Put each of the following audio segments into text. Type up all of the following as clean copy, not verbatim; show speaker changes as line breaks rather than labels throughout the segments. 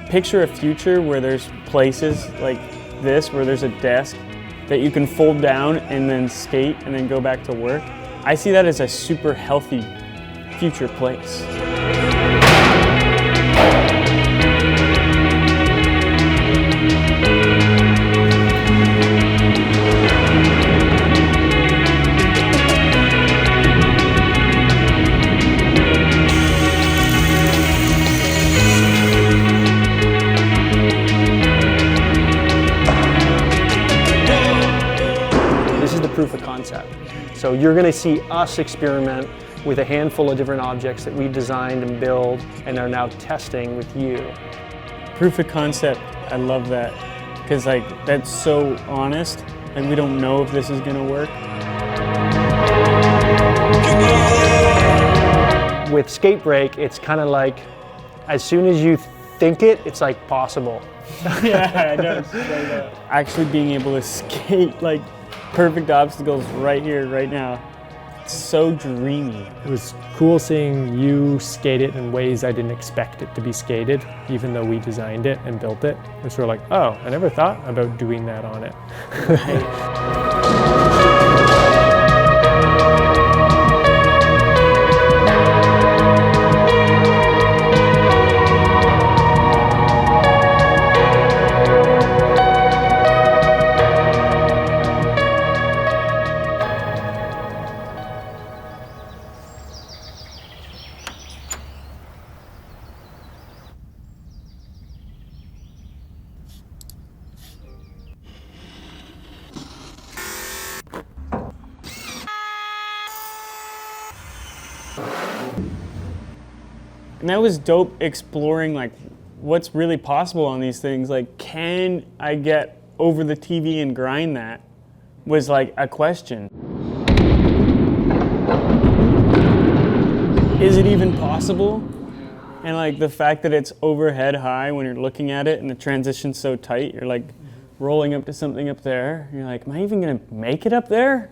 picture a future where there's places like this, where there's a desk that you can fold down and then skate and then go back to work. I see that as a super healthy future place.
Proof of concept. So you're going to see us experiment with a handful of different objects that we designed and build and are now testing with you.
Proof of concept, I love that, because like that's so honest and we don't know if this is going to work.
With skate break, it's kind of like as soon as you think it, it's like possible.
Yeah, I know. It's like actually being able to skate like perfect obstacles right here, right now. It's so dreamy.
It was cool seeing you skate it in ways I didn't expect it to be skated, even though we designed it and built it. It's sort of like, oh, I never thought about doing that on it.
Right. And that was dope, exploring like what's really possible on these things. Like, can I get over the TV and grind that? Was like a question. Is it even possible? And like the fact that it's overhead high when you're looking at it and the transition's so tight, you're like rolling up to something up there. You're like, am I even gonna make it up there?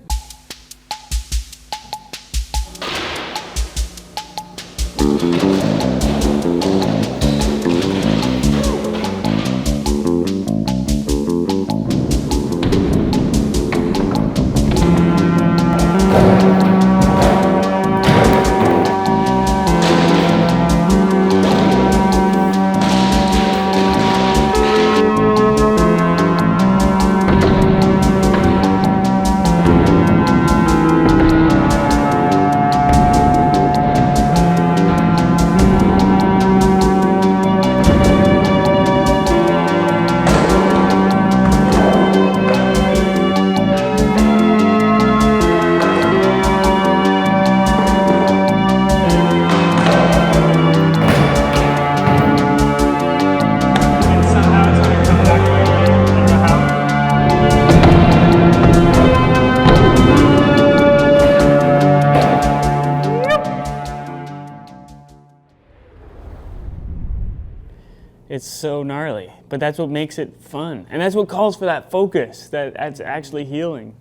It's so gnarly, but that's what makes it fun. And that's what calls for that focus, that's actually healing.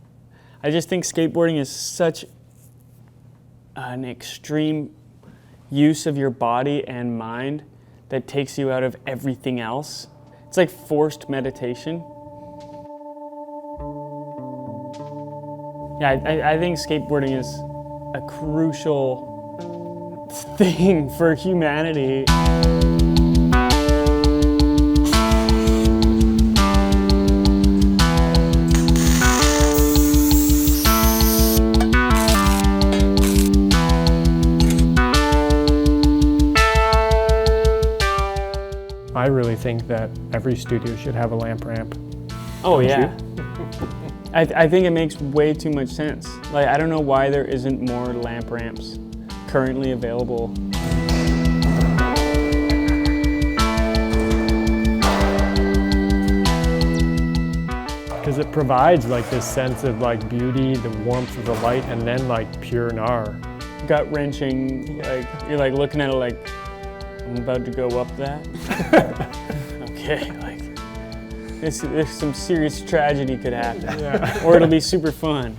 I just think skateboarding is such an extreme use of your body and mind that takes you out of everything else. It's like forced meditation. Yeah, I think skateboarding is a crucial thing for humanity.
I really think that every studio should have a lamp ramp.
Oh yeah. I think it makes way too much sense. Like, I don't know why there isn't more lamp ramps currently available.
Because it provides like this sense of like beauty, the warmth of the light, and then like pure gnar.
Gut wrenching, like you're like looking at it like, I'm about to go up that. Okay, like there's some serious tragedy could happen,
Yeah.
or it'll be super fun.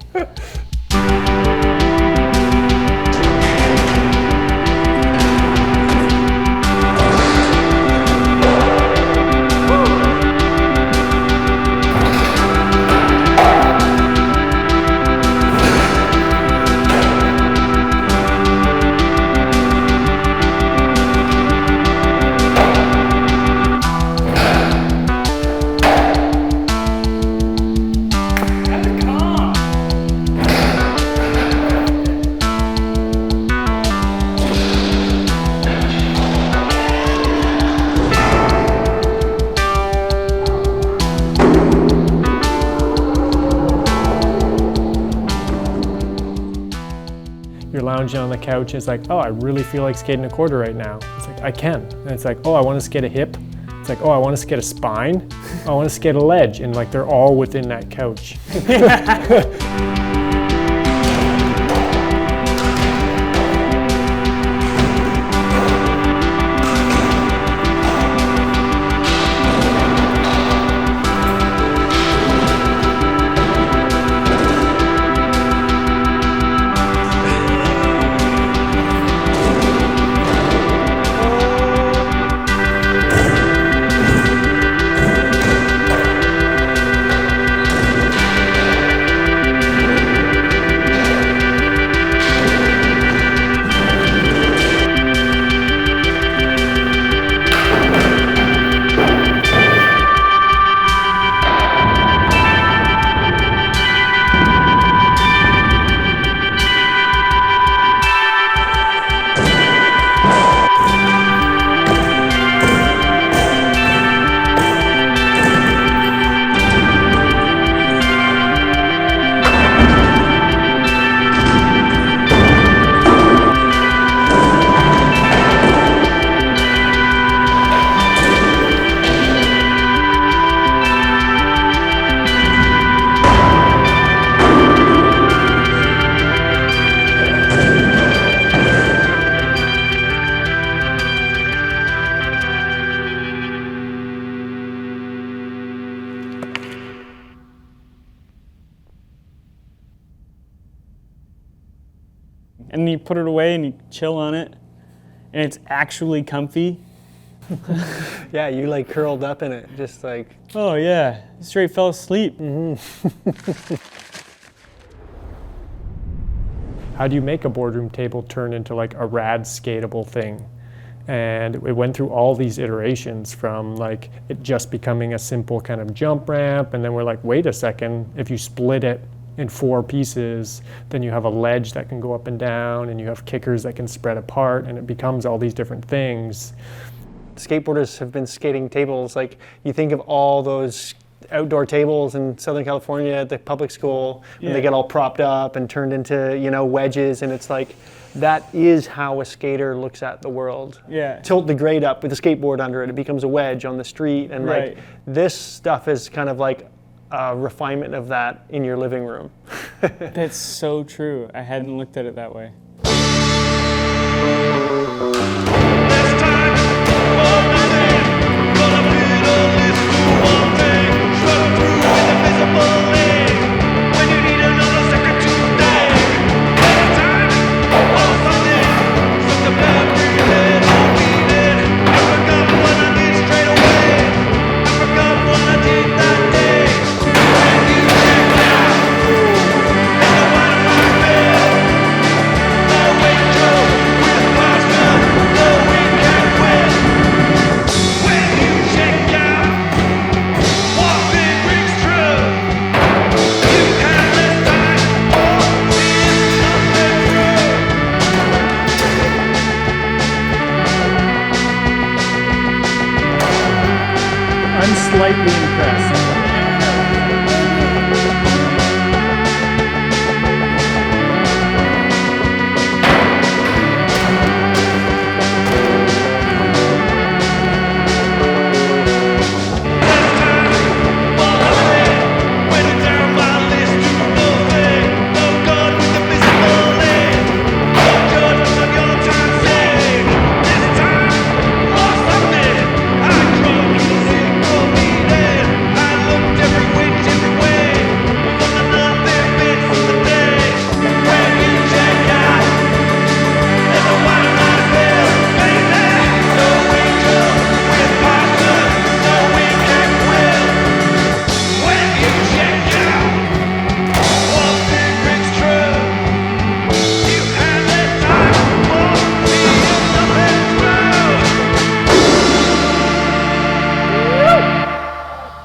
lounging on the couch, and it's like, oh, I really feel like skating a quarter right now. It's like, I can. And it's like, oh, I want to skate a hip. It's like, oh, I want to skate a spine. I want to skate a ledge. And like, they're all within that couch.
And you put it away and you chill on it, and it's actually comfy.
Yeah, you like curled up in it, just like.
Oh yeah, straight fell asleep.
How do you make a boardroom table turn into like a rad skatable thing? And it went through all these iterations from like it just becoming a simple kind of jump ramp, and then we're like, wait a second, if you split it in 4 pieces, then you have a ledge that can go up and down, and you have kickers that can spread apart, and it becomes all these different things.
Skateboarders have been skating tables. Like, you think of all those outdoor tables in Southern California at the public school, and they get all propped up and turned into, you know, wedges, and it's like, that is how a skater looks at the world.
Yeah.
Tilt the grade up with a skateboard under it, it becomes a wedge on the street, and like, this stuff is kind of like a refinement of that in your living room.
That's so true. I hadn't looked at it that way.
I'm slightly impressed.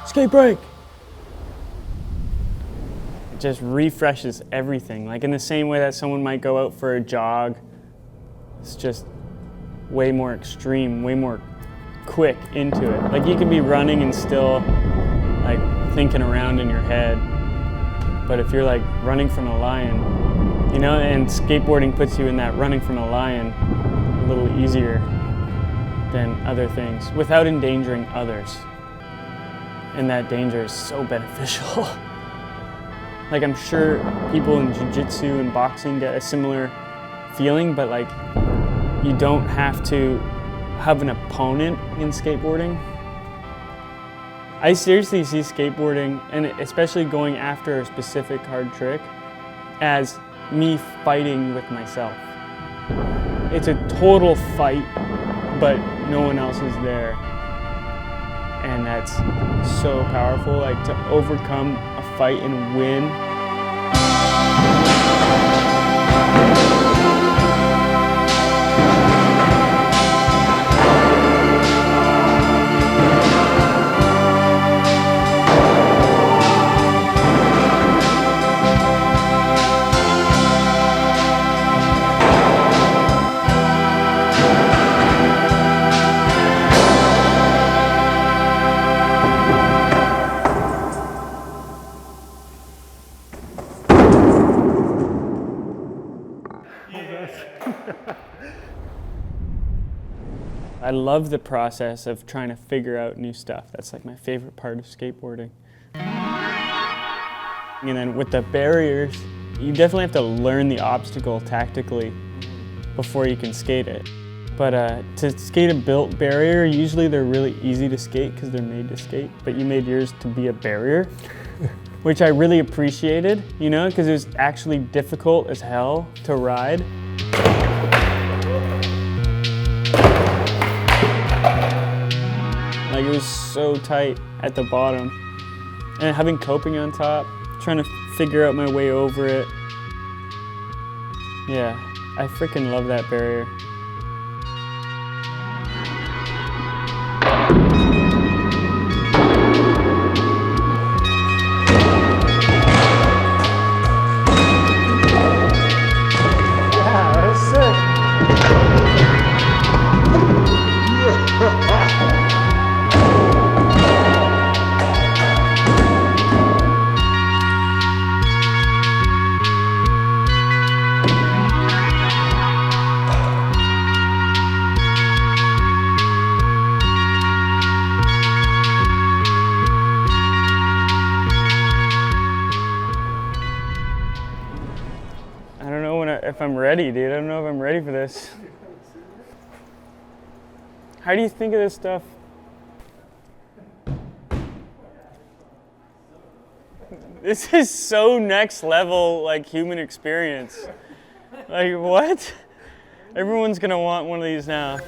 Skate break! It just refreshes everything. Like in the same way that someone might go out for a jog, it's just way more extreme, way more quick into it. Like you can be running and still like thinking around in your head. But if you're like running from a lion, You know, and skateboarding puts you in that running from a lion a little easier than other things without endangering others. And that danger is so beneficial. Like, I'm sure people in jiu-jitsu and boxing get a similar feeling, but like, you don't have to have an opponent in skateboarding. I seriously see skateboarding, and especially going after a specific hard trick, as me fighting with myself. It's a total fight, but no one else is there. And that's so powerful, like to overcome a fight and win. I love the process of trying to figure out new stuff. That's like my favorite part of skateboarding. And then with the barriers, you definitely have to learn the obstacle tactically before you can skate it. But to skate a built barrier, usually they're really easy to skate because they're made to skate, but you made yours to be a barrier, which I really appreciated, you know, because it was actually difficult as hell to ride. Like, it was so tight at the bottom. And having coping on top, trying to figure out my way over it. Yeah, I freaking love that barrier.
Yeah, that's sick.
I don't know if I'm ready, dude. I don't know if I'm ready for this. How do you think of this stuff? This is so next level, like, human experience. Like, what? Everyone's gonna want one of these now.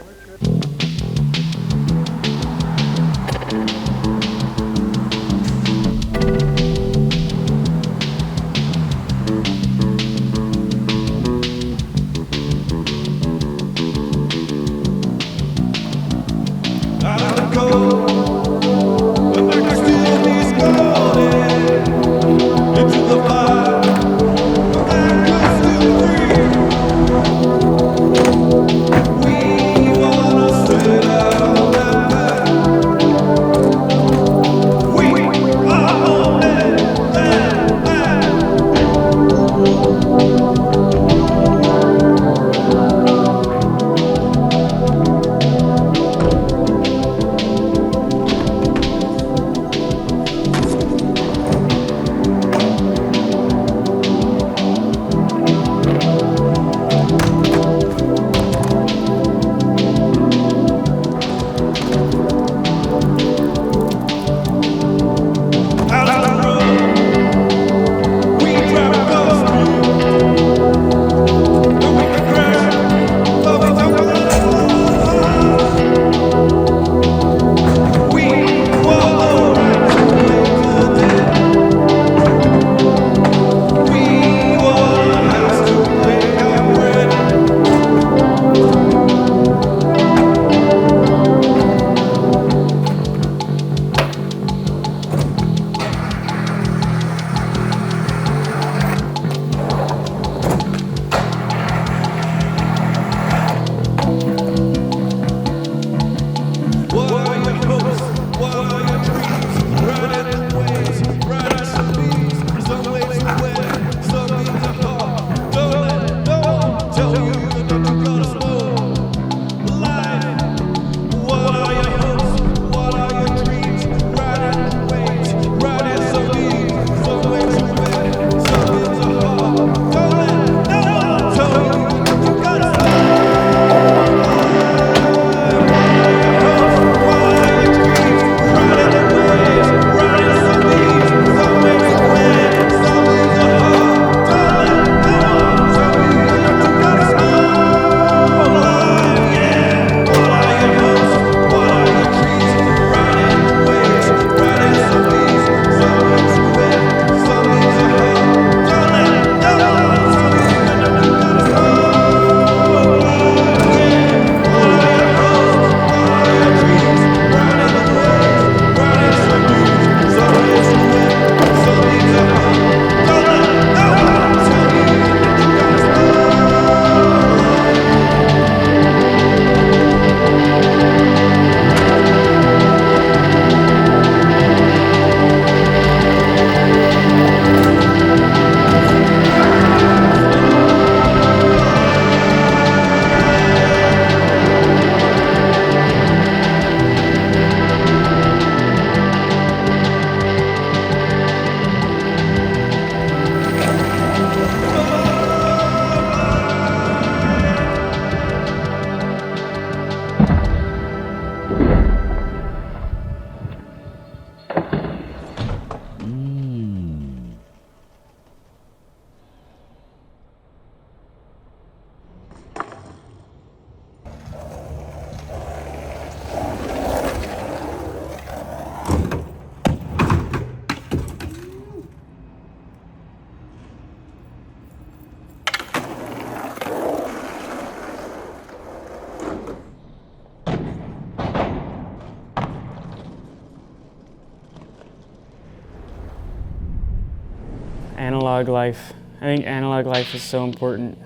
Analog life. I think analog life is so important,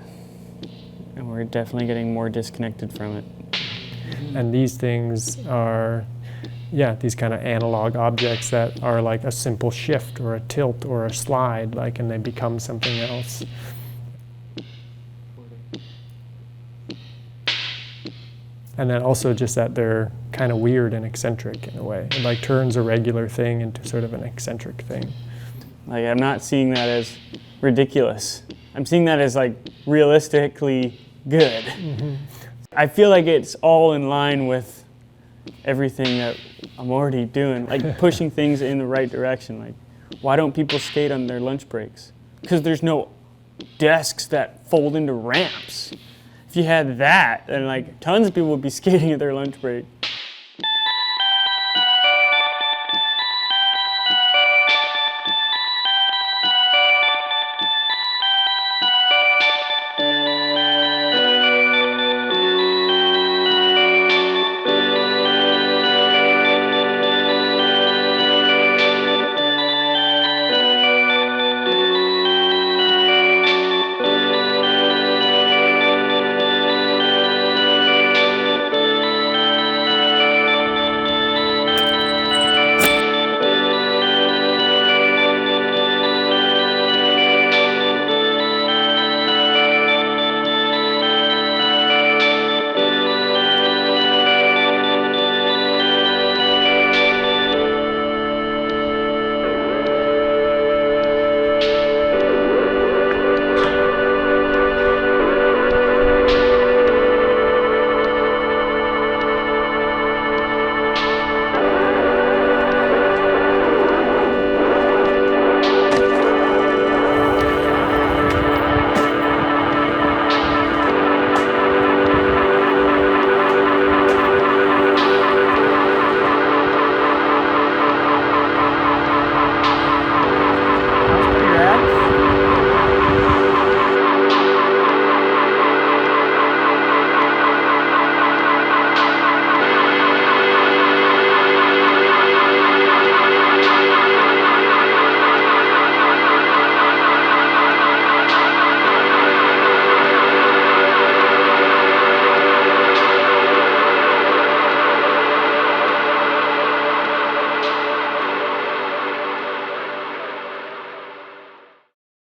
and we're definitely getting more disconnected from it.
And these things are, yeah, these kind of analog objects that are like a simple shift or a tilt or a slide, like, and they become something else. And then also just that they're kind of weird and eccentric in a way. It like turns a regular thing into sort of an eccentric thing.
Like, I'm not seeing that as ridiculous. I'm seeing that as like realistically good.
Mm-hmm.
I feel like it's all in line with everything that I'm already doing, like pushing things in the right direction. Like, why don't people skate on their lunch breaks? Because there's no desks that fold into ramps. If you had that, then like tons of people would be skating at their lunch break.